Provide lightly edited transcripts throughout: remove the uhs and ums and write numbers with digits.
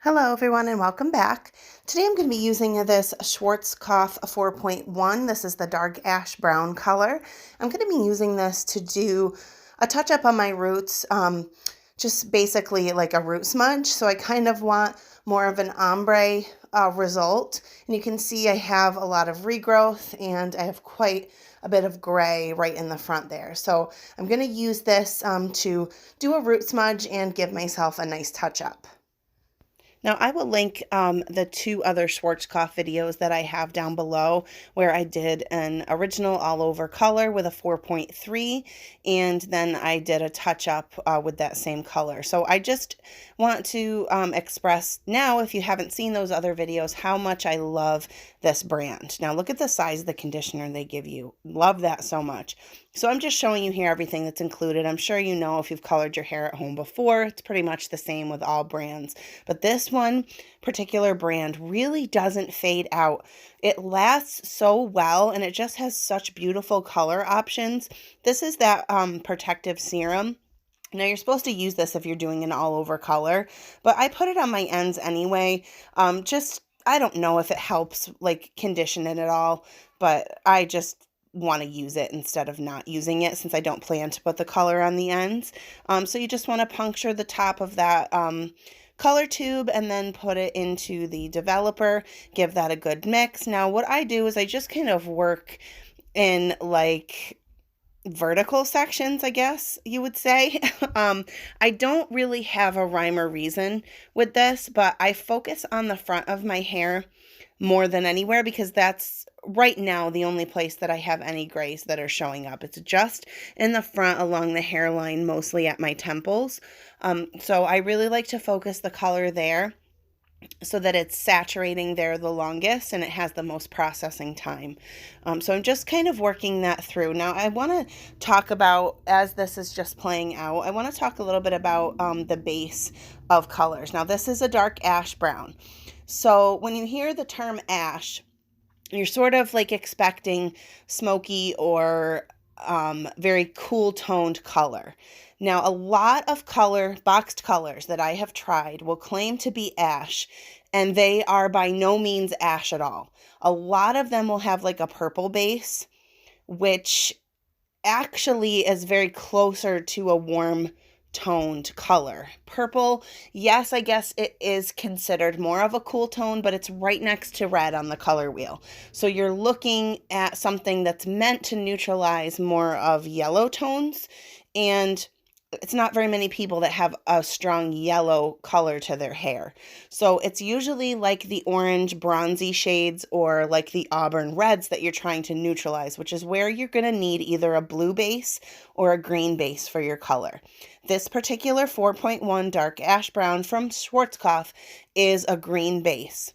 Hello everyone and welcome back. Today I'm going to be using this Schwarzkopf 4.1. This is the dark ash brown color. I'm going to be using this to do a touch up on my roots, just basically like a root smudge. So I kind of want more of an ombre result. And you can see I have a lot of regrowth and I have quite a bit of gray right in the front there. So I'm going to use this to do a root smudge and give myself a nice touch up. Now, I will link the two other Schwarzkopf videos that I have down below where I did an original all over color with a 4.3 and then I did a touch up with that same color. So I just want to express now, if you haven't seen those other videos, how much I love this brand. Now look at the size of the conditioner they give you. Love that so much. So I'm just showing you here everything that's included. I'm sure you know if you've colored your hair at home before, it's pretty much the same with all brands. But this one particular brand really doesn't fade out. It lasts so well and it just has such beautiful color options. This is that protective serum. Now you're supposed to use this if you're doing an all over color, but I put it on my ends anyway. I don't know if it helps like condition it at all, but I just want to use it instead of not using it since I don't plan to put the color on the ends. So you just want to puncture the top of that color tube and then put it into the developer, give that a good mix. Now what I do is I just kind of work in like vertical sections, I guess you would say. I don't really have a rhyme or reason with this, but I focus on the front of my hair more than anywhere because that's right now the only place that I have any grays that are showing up. It's just in the front along the hairline, mostly at my temples. So I really like to focus the color there so that it's saturating there the longest and it has the most processing time. So I'm just kind of working that through. Now I want to talk about, as this is just playing out, I want to talk a little bit about the base of colors. Now this is a dark ash brown. So when you hear the term ash, you're sort of like expecting smoky or very cool toned color. Now, a lot of boxed colors that I have tried will claim to be ash, and they are by no means ash at all. A lot of them will have like a purple base, which actually is very closer to a warm toned color. Purple, yes, I guess it is considered more of a cool tone, but it's right next to red on the color wheel. So you're looking at something that's meant to neutralize more of yellow tones, and it's not very many people that have a strong yellow color to their hair. So it's usually like the orange bronzy shades or like the auburn reds that you're trying to neutralize, which is where you're going to need either a blue base or a green base for your color. This particular 4.1 dark ash brown from Schwarzkopf is a green base.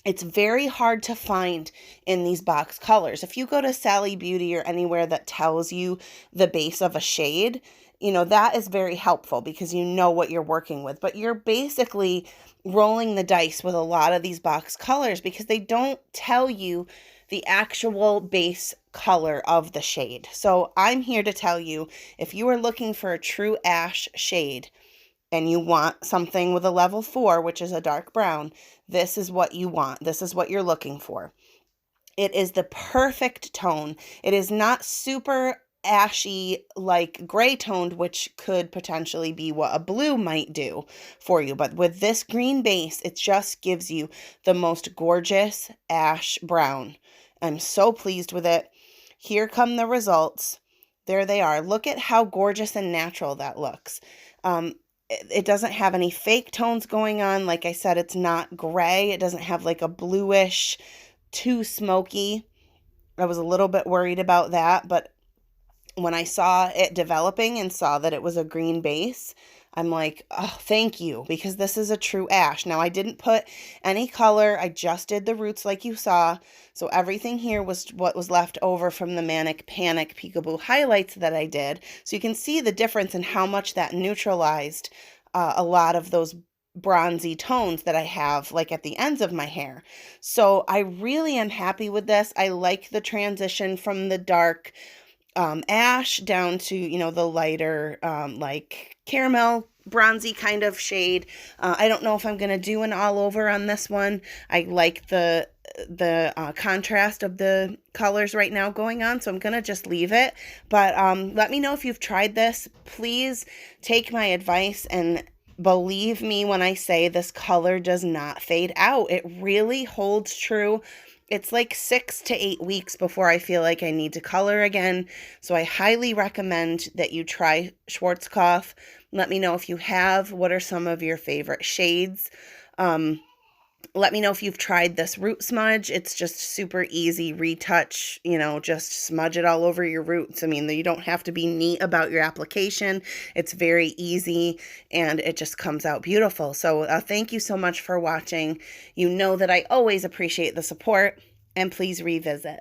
It's very hard to find in these box colors. If you go to Sally Beauty or anywhere that tells you the base of a shade, that is very helpful because you know what you're working with. But you're basically rolling the dice with a lot of these box colors because they don't tell you the actual base color of the shade. So I'm here to tell you, if you are looking for a true ash shade, and you want something with a level 4, which is a dark brown, this is what you want. This is what you're looking for. It is the perfect tone. It is not super ashy like gray toned, which could potentially be what a blue might do for you. But with this green base, it just gives you the most gorgeous ash brown. I'm so pleased with it. Here come the results. There they are. Look at how gorgeous and natural that looks. It doesn't have any fake tones going on. Like I said, it's not gray. It doesn't have like a bluish, too smoky. I was a little bit worried about that, but when I saw it developing and saw that it was a green base, I'm like, oh, thank you, because this is a true ash. Now, I didn't put any color. I just did the roots like you saw. So everything here was what was left over from the Manic Panic Peekaboo highlights that I did. So you can see the difference in how much that neutralized a lot of those bronzy tones that I have like at the ends of my hair. So I really am happy with this. I like the transition from the dark ash down to, the lighter, like caramel bronzy kind of shade. I don't know if I'm going to do an all over on this one. I like the contrast of the colors right now going on, so I'm going to just leave it. But let me know if you've tried this. Please take my advice and believe me when I say this color does not fade out. It really holds true. It's like 6 to 8 weeks before I feel like I need to color again. So I highly recommend that you try Schwarzkopf. Let me know if you have. What are some of your favorite shades? Let me know if you've tried this root smudge. It's just super easy retouch, just smudge it all over your roots. I mean, you don't have to be neat about your application. It's very easy and it just comes out beautiful. So thank you so much for watching. You know that I always appreciate the support, and please revisit.